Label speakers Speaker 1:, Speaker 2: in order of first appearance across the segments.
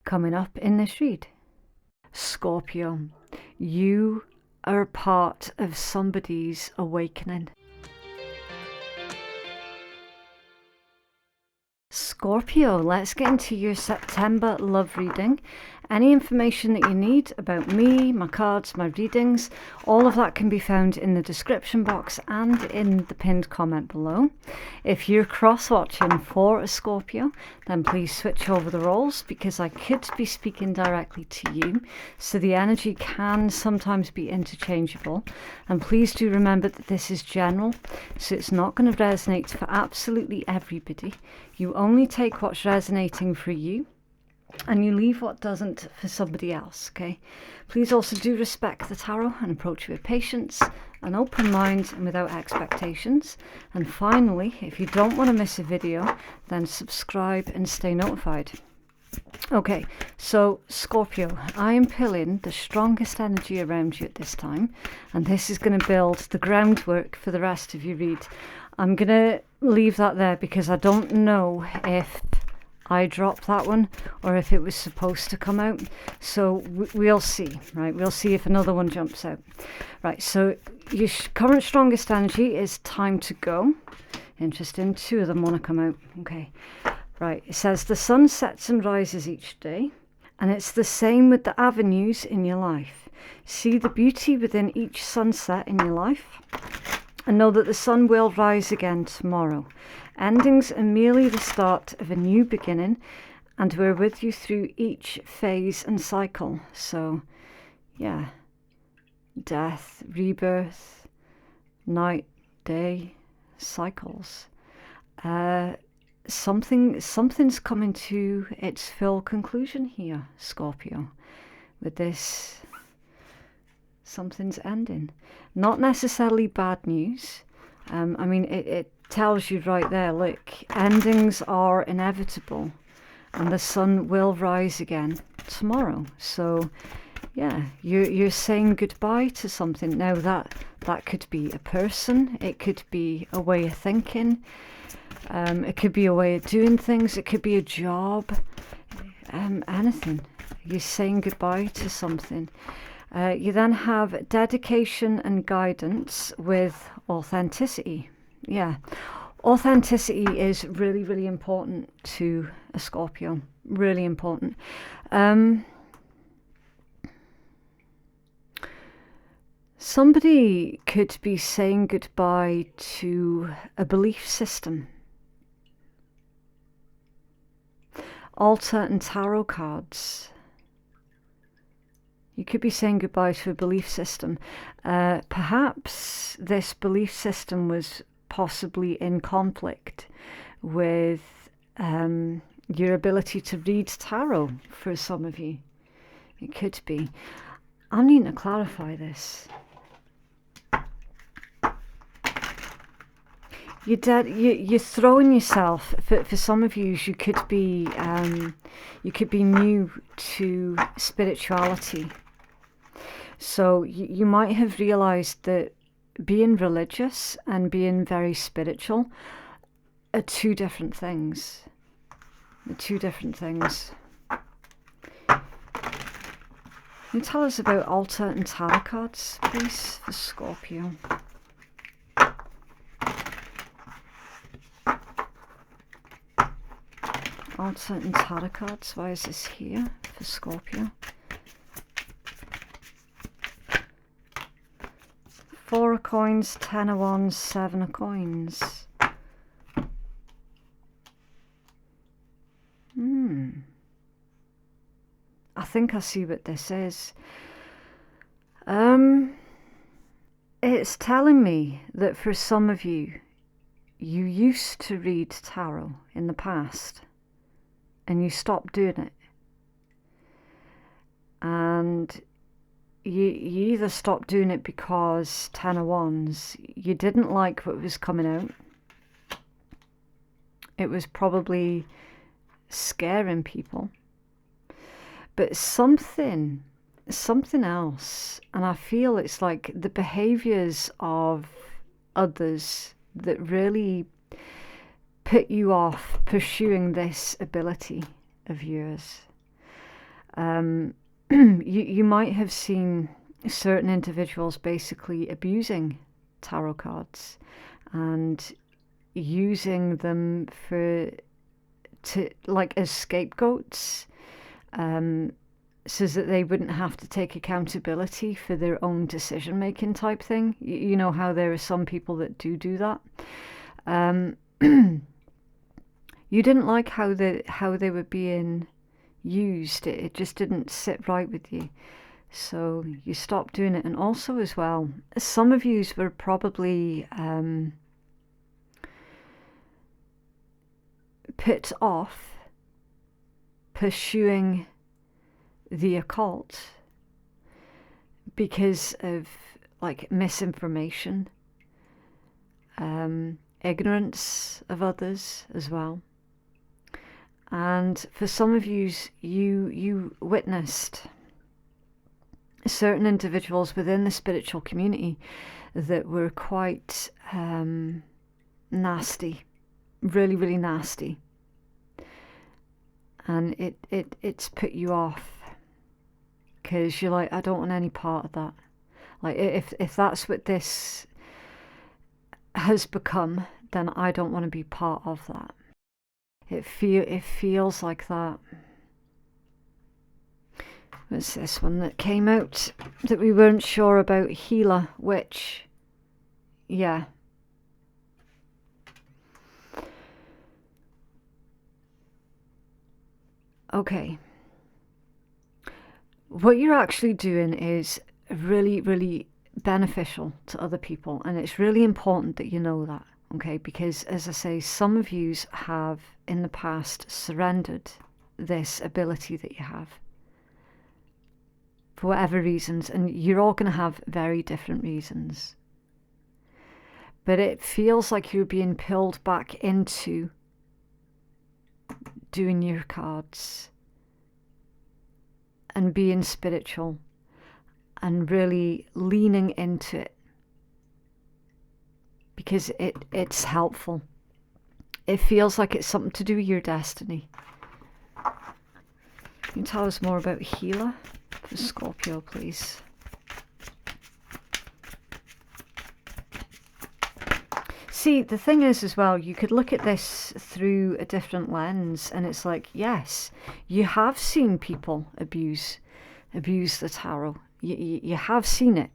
Speaker 1: Coming up in this read, Scorpio, you are a part of somebody's awakening. Scorpio, let's get into your September love reading. Any information that you need about me, my cards, my readings, all of that can be found in the description box and in the pinned comment below. If you're cross-watching for a Scorpio, then please switch over the roles because I could be speaking directly to you, so the energy can sometimes be interchangeable. And please do remember that this is general, so it's not going to resonate for absolutely everybody. You only take what's resonating for you, and you leave what doesn't for somebody else, okay? Please also do respect the tarot and approach it with patience, an open mind and without expectations. And finally, if you don't want to miss a video, then subscribe and stay notified. Okay, so Scorpio, I am pulling the strongest energy around you at this time, and this is going to build the groundwork for the rest of your read. I'm going to leave that there because I don't know if I dropped that one or if it was supposed to come out, so we'll see, right? We'll see if another one jumps out. Right, so your current strongest energy is time to go. Interesting, 2 of them want to come out. Okay, right, it says the sun sets and rises each day, and it's the same with the avenues in your life. See the beauty within each sunset in your life, and know that the sun will rise again tomorrow. Endings are merely the start of a new beginning, and we're with you through each phase and cycle. So, yeah, death, rebirth, night, day, cycles. Something's coming to its full conclusion here, Scorpio, with this. Something's ending. Not necessarily bad news. I mean, it tells you right there, look, endings are inevitable and the sun will rise again tomorrow. So yeah, you're saying goodbye to something. Now that could be a person, it could be a way of thinking, it could be a way of doing things, it could be a job, anything. You're saying goodbye to something. You then have dedication and guidance with authenticity. Yeah, authenticity is really, really important to a Scorpio. Really important. Somebody could be saying goodbye to a belief system. Altar and tarot cards. You could be saying goodbye to a belief system. Perhaps this belief system was possibly in conflict with your ability to read tarot for some of you. It could be. I need to clarify this. You're throwing yourself, for some of you could be new to spirituality. So you might have realized that being religious and being very spiritual are 2 different things. They're 2 different things. Can you tell us about altar and tarot cards, please, for Scorpio? Altar and tarot cards, why is this here for Scorpio? 4 of coins, 10 of wands, 7 of coins. I think I see what this is. It's telling me that for some of you, you used to read tarot in the past and you stopped doing it. And you either stopped doing it because 10 of wands, you didn't like what was coming out. It was probably scaring people. But something else, and I feel it's like the behaviors of others that really put you off pursuing this ability of yours. You might have seen certain individuals basically abusing tarot cards and using them like as scapegoats, so that they wouldn't have to take accountability for their own decision making type thing. You know how there are some people that do that. You didn't like how they were being used. It just didn't sit right with you, so you stopped doing it. And also as well, some of yous were probably put off pursuing the occult because of like misinformation, ignorance of others as well. And for some of you witnessed certain individuals within the spiritual community that were quite nasty, really, really nasty. And it's put you off because you're like, I don't want any part of that. Like, if that's what this has become, then I don't want to be part of that. It feels like that. What's this one that came out that we weren't sure about? Healer, witch. Yeah. Okay. What you're actually doing is really, really beneficial to other people, and it's really important that you know that. Okay, because as I say, some of you have in the past surrendered this ability that you have for whatever reasons, and you're all going to have very different reasons. But it feels like you're being pulled back into doing your cards and being spiritual and really leaning into it. Because it's helpful. It feels like it's something to do with your destiny. Can you tell us more about healer for Scorpio, please? See, the thing is as well, you could look at this through a different lens, and it's like, yes, you have seen people abuse the tarot. You have seen it.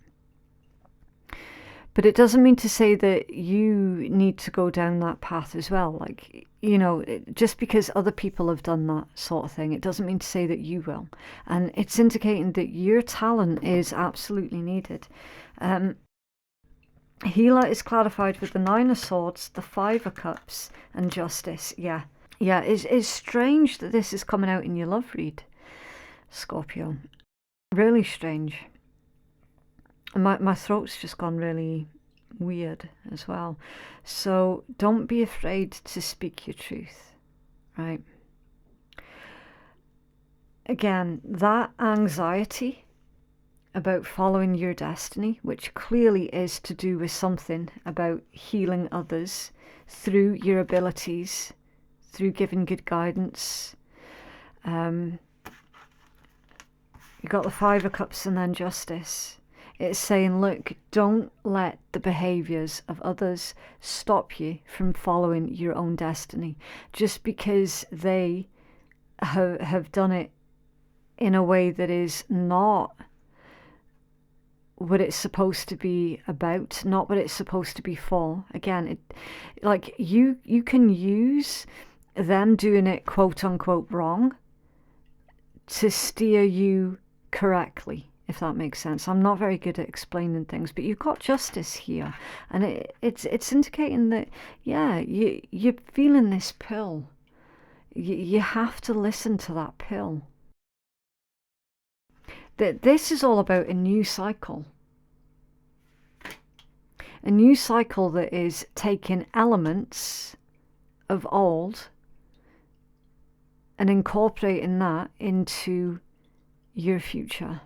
Speaker 1: But it doesn't mean to say that you need to go down that path as well. Like, you know, just because other people have done that sort of thing, it doesn't mean to say that you will. And it's indicating that your talent is absolutely needed. Healer is clarified with the 9 of Swords, the 5 of Cups, and Justice. Yeah, it's strange that this is coming out in your love read, Scorpio. Really strange. My throat's just gone really weird as well. So don't be afraid to speak your truth, right? Again, that anxiety about following your destiny, which clearly is to do with something about healing others through your abilities, through giving good guidance. You got the 5 of Cups and then Justice. It's saying, look, don't let the behaviours of others stop you from following your own destiny. Just because they have done it in a way that is not what it's supposed to be about, not what it's supposed to be for. Again, like you can use them doing it quote unquote wrong to steer you correctly, if that makes sense. I'm not very good at explaining things, but you've got Justice here, and it's indicating that, yeah, you're feeling this pull. You have to listen to that pull. That this is all about a new cycle. A new cycle that is taking elements of old and incorporating that into your future.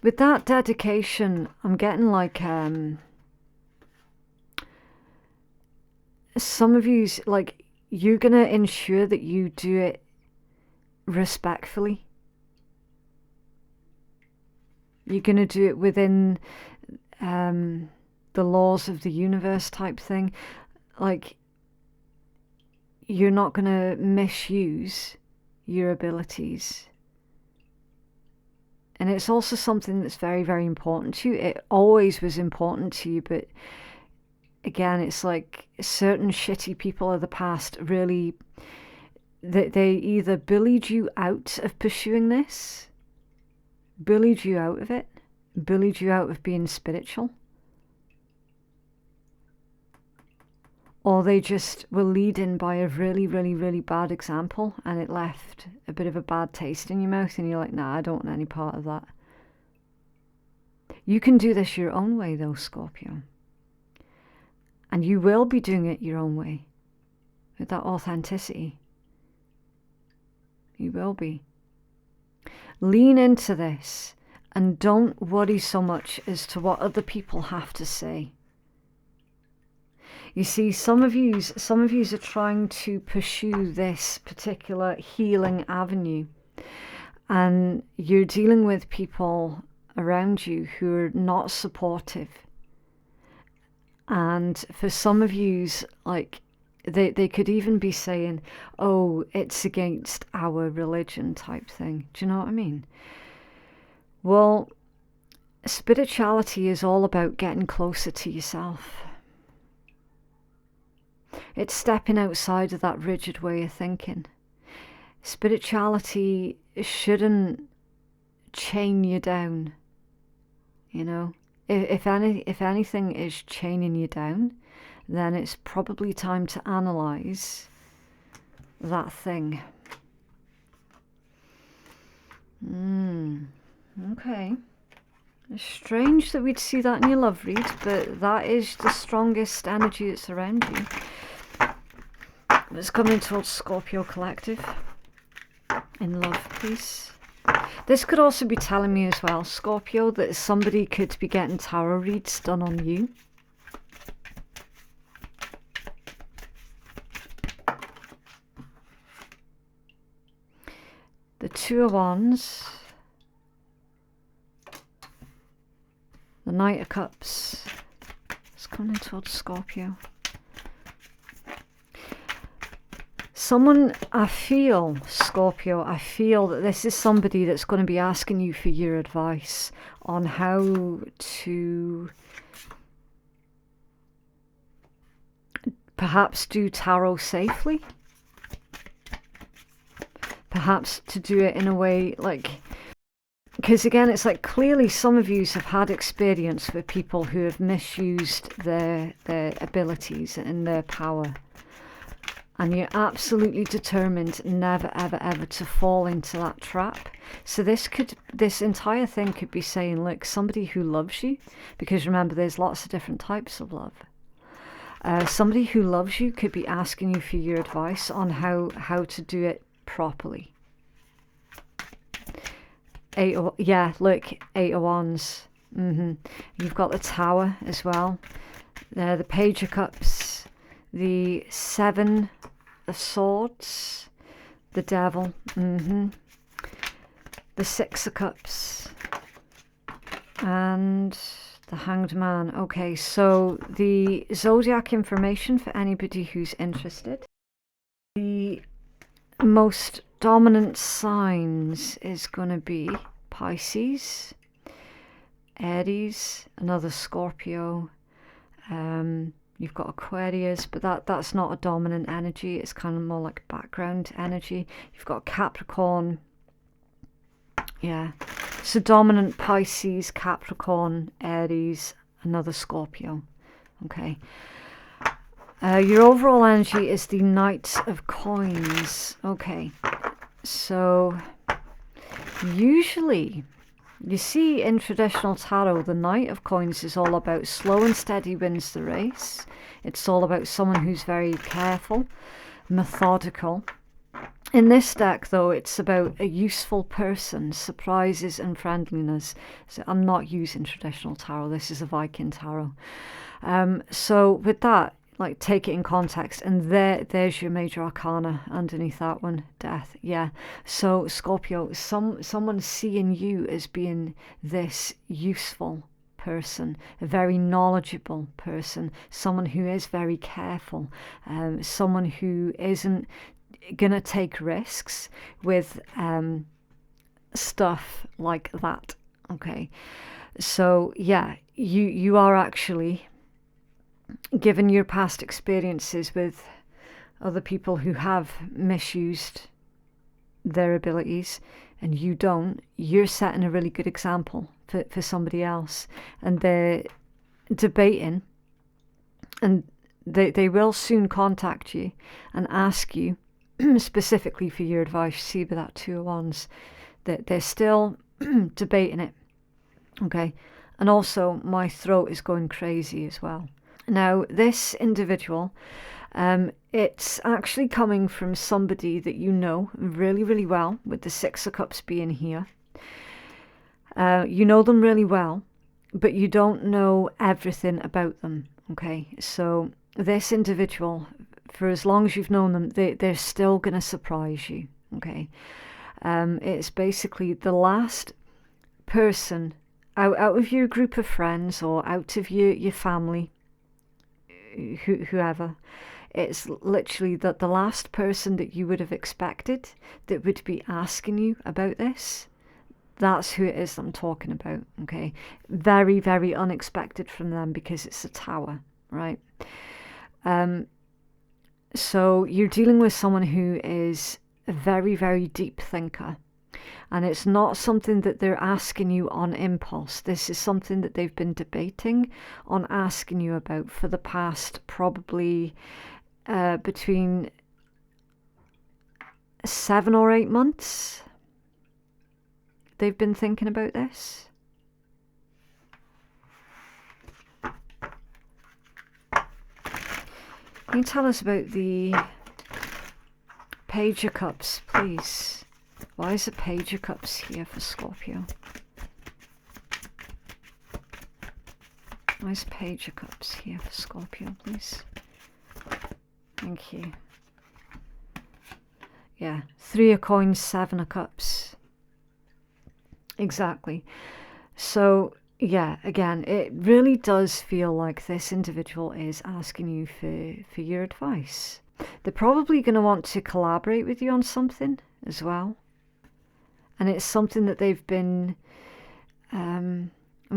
Speaker 1: With that dedication, I'm getting like some of you, like, you're going to ensure that you do it respectfully. You're going to do it within the laws of the universe type thing. Like, you're not going to misuse your abilities. And it's also something that's very, very important to you. It always was important to you, but again, it's like certain shitty people of the past really, they either bullied you out of pursuing this, bullied you out of it, bullied you out of being spiritual, or they just were leading by a really, really, really bad example, and it left a bit of a bad taste in your mouth, and you're like, nah, I don't want any part of that. You can do this your own way though, Scorpio. And you will be doing it your own way, with that authenticity. You will be. Lean into this and don't worry so much as to what other people have to say. You see, some of you are trying to pursue this particular healing avenue, and you're dealing with people around you who are not supportive. And for some of you, like, they could even be saying, oh, it's against our religion type thing. Do you know what I mean? Well, spirituality is all about getting closer to yourself. It's stepping outside of that rigid way of thinking. Spirituality shouldn't chain you down, you know. If anything is chaining you down, then it's probably time to analyze that thing. Okay. It's strange that we'd see that in your love read, but that is the strongest energy that's around you. It's coming towards Scorpio Collective. In love, please. This could also be telling me as well, Scorpio, that somebody could be getting tarot reads done on you. The Two of Wands. The Knight of Cups. It's coming towards Scorpio. Someone, I feel, Scorpio, I feel that this is somebody that's going to be asking you for your advice on how to perhaps do tarot safely. Perhaps to do it in a way like, because again, it's like clearly some of you have had experience with people who have misused their abilities and their power. And you're absolutely determined never, ever, ever to fall into that trap. So this entire thing could be saying, look, somebody who loves you, because remember, there's lots of different types of love. Somebody who loves you could be asking you for your advice on how to do it properly. Eight of Wands. You've got the Tower as well. The Page of Cups. The Seven of Swords, the Devil, the Six of Cups, and the Hanged Man. Okay, so the Zodiac Information for anybody who's interested. The most dominant signs is going to be Pisces, Aries, another Scorpio, you've got Aquarius, but that's not a dominant energy. It's kind of more like background energy. You've got Capricorn. Yeah. So dominant Pisces, Capricorn, Aries, another Scorpio. Okay. Your overall energy is the Knight of Coins. Okay. So usually, you see, in traditional tarot, the Knight of Coins is all about slow and steady wins the race. It's all about someone who's very careful, methodical. In this deck, though, it's about a useful person, surprises and friendliness. So I'm not using traditional tarot. This is a Viking tarot. So with that, like take it in context, and there's your major arcana underneath that one, death. Yeah. So Scorpio, someone's seeing you as being this useful person, a very knowledgeable person, someone who is very careful, someone who isn't gonna take risks with stuff like that. Okay. So yeah, you are actually, given your past experiences with other people who have misused their abilities and you don't, you're setting a really good example for somebody else. And they're debating, and they will soon contact you and ask you specifically for your advice. See with that Two of Wands, that they're still debating it. Okay. And also my throat is going crazy as well. Now, this individual, it's actually coming from somebody that you know really, really well, with the Six of Cups being here. You know them really well, but you don't know everything about them, okay? So this individual, for as long as you've known them, they're still going to surprise you, okay? It's basically the last person out of your group of friends or out of your family, whoever. It's literally that the last person that you would have expected that would be asking you about this. That's who it is that I'm talking about, okay? Very, very unexpected from them, because it's a Tower, right? So you're dealing with someone who is a very, very deep thinker. And it's not something that they're asking you on impulse. This is something that they've been debating on asking you about for the past probably between 7 or 8 months. They've been thinking about this. Can you tell us about the Page of Cups, please? Why is the Page of Cups here for Scorpio? Why is Page of Cups here for Scorpio, please? Thank you. Yeah, 3 of Coins, 7 of Cups. Exactly. So, yeah, again, it really does feel like this individual is asking you for your advice. They're probably going to want to collaborate with you on something as well. And it's something that they've been, I'm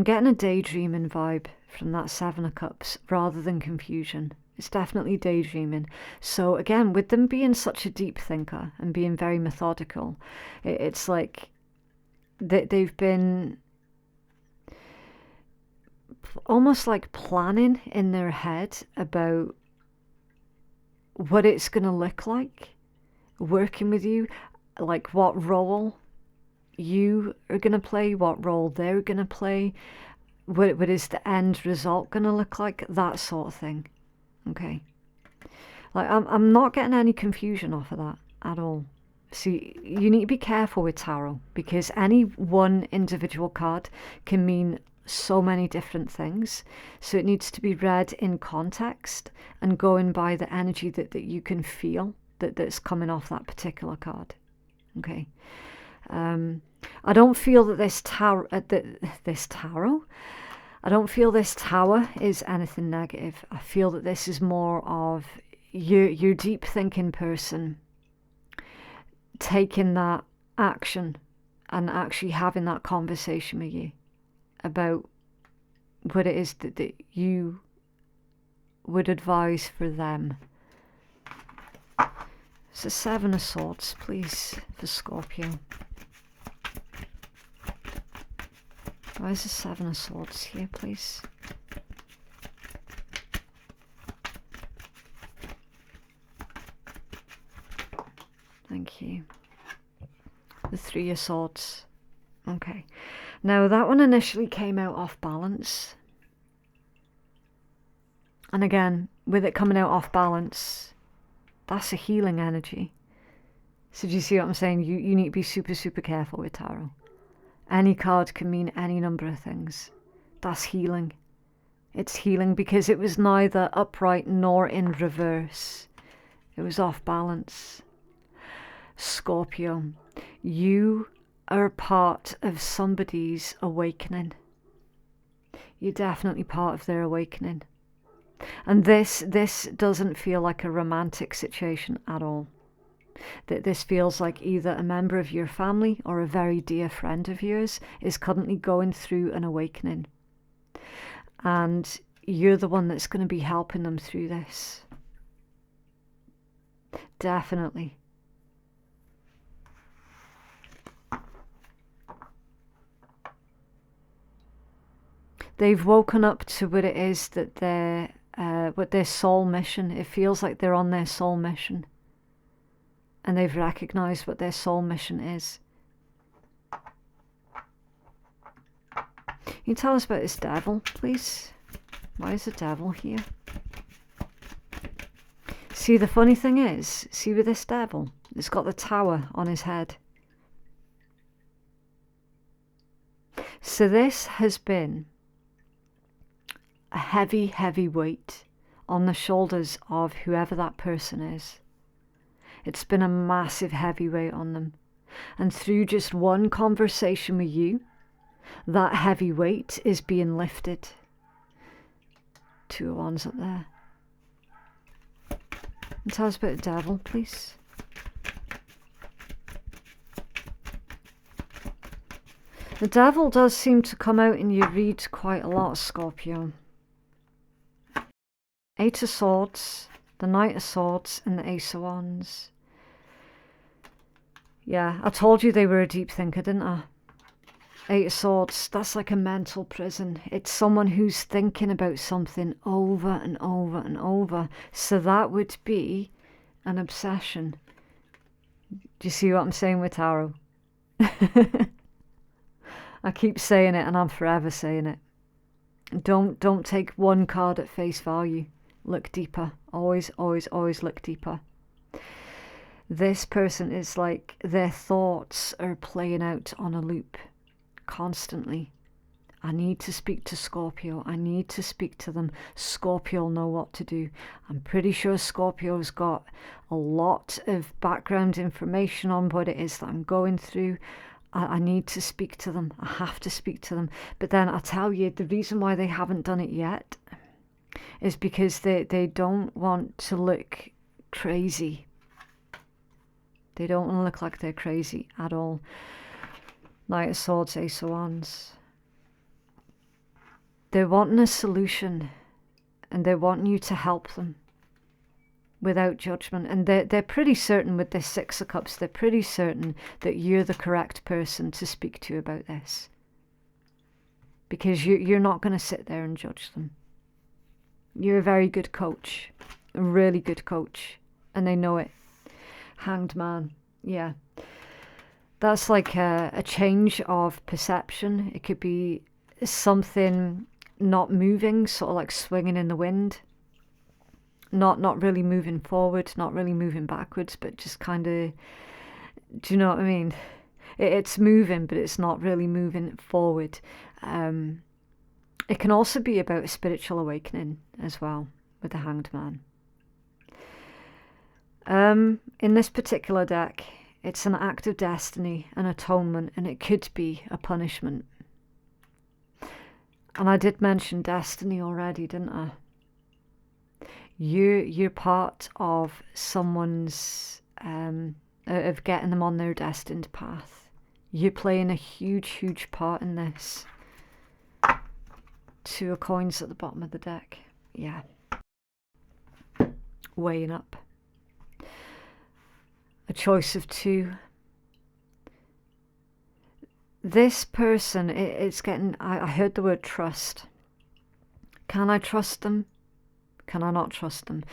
Speaker 1: getting a daydreaming vibe from that 7 of Cups rather than confusion. It's definitely daydreaming. So again, with them being such a deep thinker and being very methodical, it's like they've been almost like planning in their head about what it's going to look like working with you, like what role you are going to play, what role they're going to play, what is the end result going to look like, that sort of thing. Okay. Like, I'm not getting any confusion off of that at all. See, you need to be careful with tarot, because any one individual card can mean so many different things. So it needs to be read in context and going by the energy that you can feel that's coming off that particular card. Okay. I don't feel that this tarot, I don't feel this Tower is anything negative. I feel that this is more of your deep thinking person taking that action and actually having that conversation with you about what it is that you would advise for them. So 7 of Swords, please, for Scorpio. Why is the 7 of Swords here, please? Thank you. The 3 of Swords. Okay. Now, that one initially came out off balance. And again, with it coming out off balance, that's a healing energy. So do you see what I'm saying? You need to be super, super careful with tarot. Any card can mean any number of things. That's healing. It's healing because it was neither upright nor in reverse. It was off balance. Scorpio, you are part of somebody's awakening. You're definitely part of their awakening. And this doesn't feel like a romantic situation at all. That this feels like either a member of your family or a very dear friend of yours is currently going through an awakening. And you're the one that's going to be helping them through this. Definitely. They've woken up to what it is that what their soul mission. It feels like they're on their soul mission. And they've recognized what their soul mission is. Can you tell us about this devil, please? Why is the devil here? See, the funny thing is, see with this devil, it's got the tower on his head. So this has been a heavy, heavy weight on the shoulders of whoever that person is. It's been a massive heavy weight on them. And through just one conversation with you, that heavy weight is being lifted. 2 of Wands up there. And tell us about the devil, please. The devil does seem to come out in your read quite a lot, Scorpio. 8 of Swords, the Knight of Swords, and the Ace of Wands. Yeah, I told you they were a deep thinker, didn't I? 8 of Swords, that's like a mental prison. It's someone who's thinking about something over and over and over. So that would be an obsession. Do you see what I'm saying with tarot? I keep saying it and I'm forever saying it. Don't take one card at face value. Look deeper. Always, always, always look deeper. This person is like their thoughts are playing out on a loop constantly. I need to speak to Scorpio. I need to speak to them. Scorpio will know what to do. I'm pretty sure Scorpio's got a lot of background information on what it is that I'm going through. I need to speak to them. I have to speak to them. But then I tell you, the reason why they haven't done it yet is because they don't want to look crazy. They don't want to look like they're crazy at all. Knight of Swords, Ace of Wands. They're wanting a solution and they're wanting you to help them without judgment. And they're pretty certain with this 6 of Cups, they're pretty certain that you're the correct person to speak to about this. Because you're not going to sit there and judge them. You're a very good coach, a really good coach, and they know it. Hanged Man, yeah. That's like a change of perception. It could be something not moving, sort of like swinging in the wind. Not really moving forward, not really moving backwards, but just kind of, do you know what I mean? It's moving, but it's not really moving forward. It can also be about a spiritual awakening as well with the Hanged Man. In this particular deck, it's an act of destiny, an atonement, and it could be a punishment. And I did mention destiny already, didn't I? You're part of someone's, of getting them on their destined path. You're playing a huge, huge part in this. 2 of Coins at the bottom of the deck. Yeah. Weighing up. A choice of 2. This person, it's getting, I heard the word trust. Can I trust them? Can I not trust them?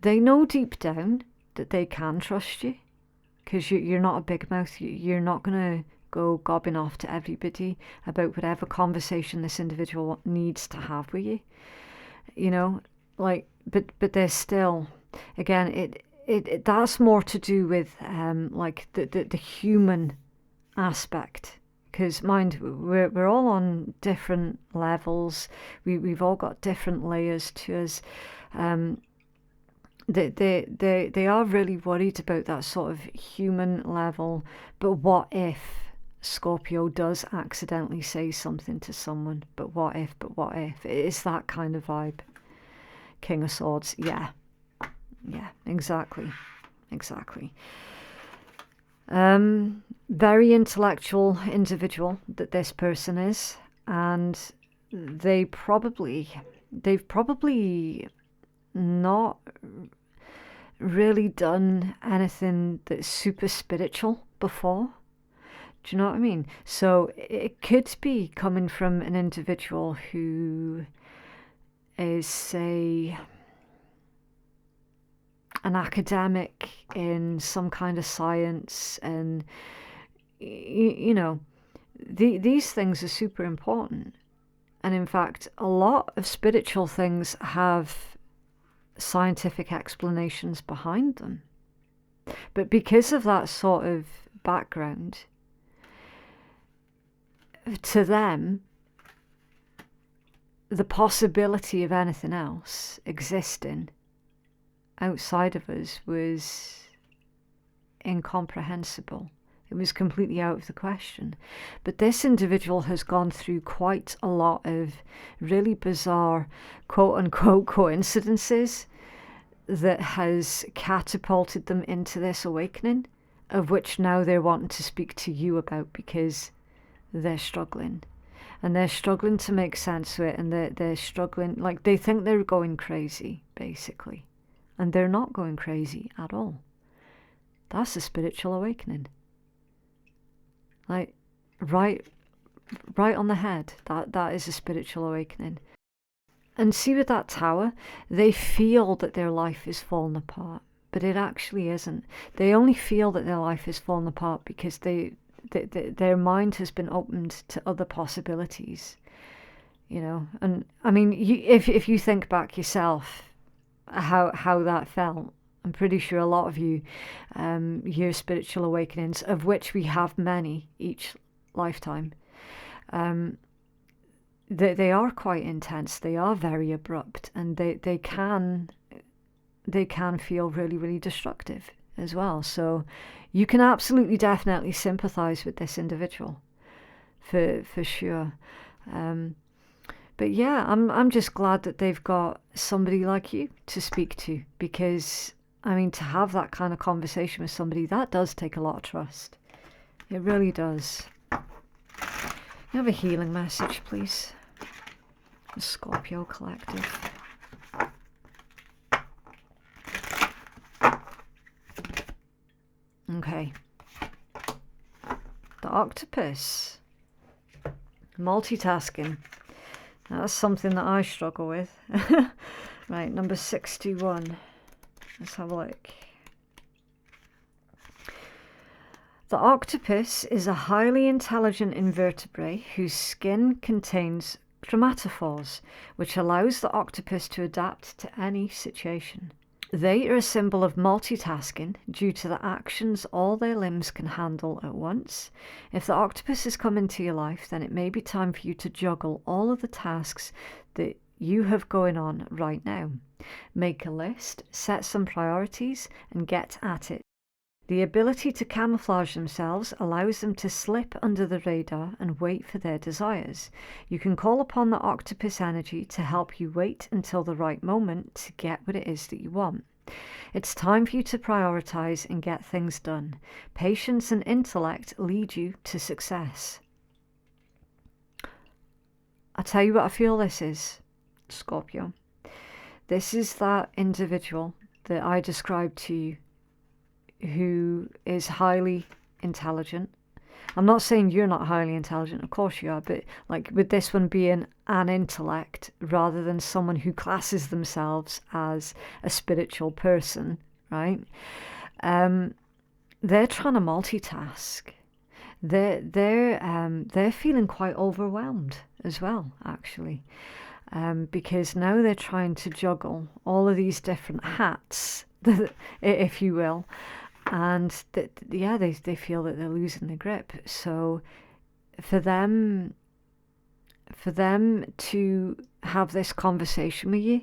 Speaker 1: They know deep down that they can trust you. Because you're not a big mouth. You're not going to go gobbing off to everybody about whatever conversation this individual needs to have with you. You know, like, but there's still, again, it that's more to do with like the human aspect. Because mind, we're all on different levels. We've all got different layers to us. They are really worried about that sort of human level. But what if Scorpio does accidentally say something to someone? But what if? But what if? It's that kind of vibe. King of Swords. Yeah, exactly. Very intellectual individual that this person is, and they've probably not really done anything that's super spiritual before. Do you know what I mean? So it could be coming from an individual who is, say, an academic in some kind of science, and these things are super important. And in fact, a lot of spiritual things have scientific explanations behind them. But because of that sort of background, to them, the possibility of anything else existing outside of us was incomprehensible. It was completely out of the question. But this individual has gone through quite a lot of really bizarre, quote-unquote, coincidences that has catapulted them into this awakening, of which now they're wanting to speak to you about, because they're struggling. And they're struggling to make sense of it, and they're struggling, like they think they're going crazy, basically. And they're not going crazy at all. That's a spiritual awakening. Like, right on the head. That is a spiritual awakening. And see, with that Tower, they feel that their life is falling apart, but it actually isn't. They only feel that their life is falling apart because their mind has been opened to other possibilities. And I mean, if you think back yourself, how that felt, I'm pretty sure a lot of you, your spiritual awakenings, of which we have many each lifetime, they are quite intense. They are very abrupt, and they can feel really, really destructive as well. So you can absolutely, definitely sympathize with this individual, for sure. But yeah, I'm just glad that they've got somebody like you to speak to, because I mean, to have that kind of conversation with somebody, that does take a lot of trust. It really does. You have a healing message, please. The Scorpio Collective. Okay. The Octopus. Multitasking. That's something that I struggle with. Right, number 61. Let's have a look. The octopus is a highly intelligent invertebrate whose skin contains chromatophores, which allows the octopus to adapt to any situation. They are a symbol of multitasking due to the actions all their limbs can handle at once. If the octopus has come into your life, then it may be time for you to juggle all of the tasks that you have going on right now. Make a list, set some priorities, and get at it. The ability to camouflage themselves allows them to slip under the radar and wait for their desires. You can call upon the octopus energy to help you wait until the right moment to get what it is that you want. It's time for you to prioritize and get things done. Patience and intellect lead you to success. I'll tell you what I feel this is, Scorpio. This is that individual that I described to you, who is highly intelligent. I'm not saying you're not highly intelligent, of course you are, but like with this one being an intellect rather than someone who classes themselves as a spiritual person, right? They're trying to multitask. They're feeling quite overwhelmed as well, actually, because now they're trying to juggle all of these different hats, if you will. And they feel that they're losing the grip. So for them to have this conversation with you,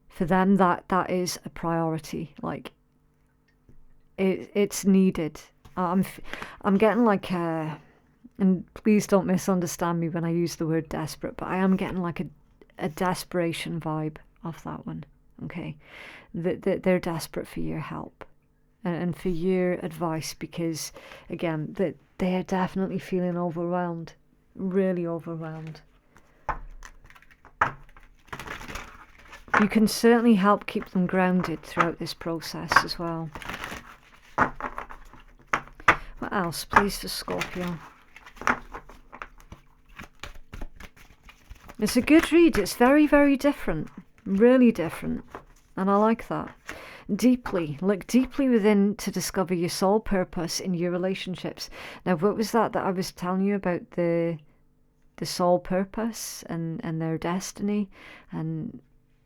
Speaker 1: for them that is a priority. Like it's needed. I'm getting like a, and please don't misunderstand me when I use the word desperate, but I am getting like a desperation vibe off that one. Okay, that they're desperate for your help and for your advice, because again, that they are definitely feeling overwhelmed, really overwhelmed. You can certainly help keep them grounded throughout this process as well. What else, please, for Scorpio? It's a good read. It's very, very different. Really different. And I like that. Deeply. Look deeply within to discover your soul purpose in your relationships. Now, what was that I was telling you about the soul purpose and their destiny and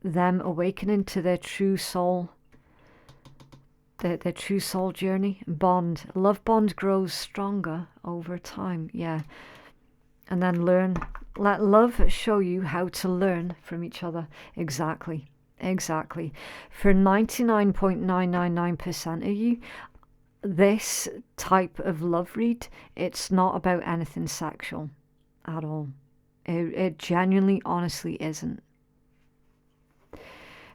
Speaker 1: them awakening to their true soul, their true soul journey? Bond. Love bond grows stronger over time. Yeah. And then learn. Let love show you how to learn from each other. Exactly. Exactly. For 99.999% of you, this type of love read, it's not about anything sexual at all. It genuinely, honestly isn't.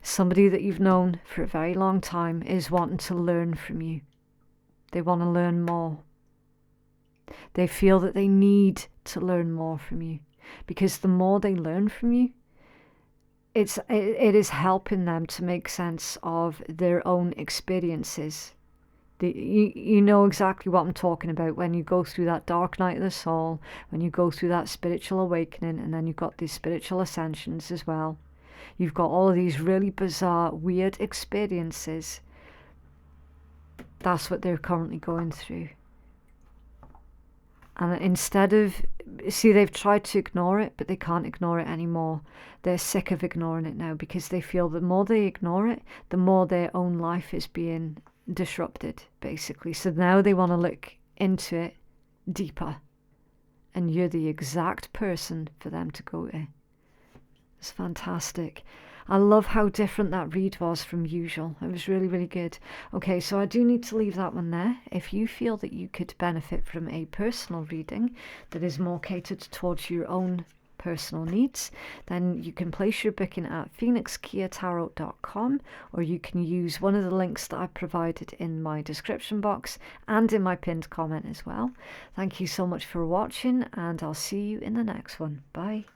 Speaker 1: Somebody that you've known for a very long time is wanting to learn from you. They want to learn more. They feel that they need to learn more from you, because the more they learn from you, it is helping them to make sense of their own experiences. You know exactly what I'm talking about when you go through that dark night of the soul, when you go through that spiritual awakening, and then you've got these spiritual ascensions as well. You've got all of these really bizarre, weird experiences. That's what they're currently going through. And instead of, see, they've tried to ignore it, but they can't ignore it anymore. They're sick of ignoring it now, because they feel the more they ignore it, the more their own life is being disrupted, basically. So now they want to look into it deeper. And you're the exact person for them to go to. It's fantastic. I love how different that read was from usual. It was really, really good. Okay, so I do need to leave that one there. If you feel that you could benefit from a personal reading that is more catered towards your own personal needs, then you can place your booking at phoenixkeiatarot.com, or you can use one of the links that I've provided in my description box and in my pinned comment as well. Thank you so much for watching, and I'll see you in the next one. Bye.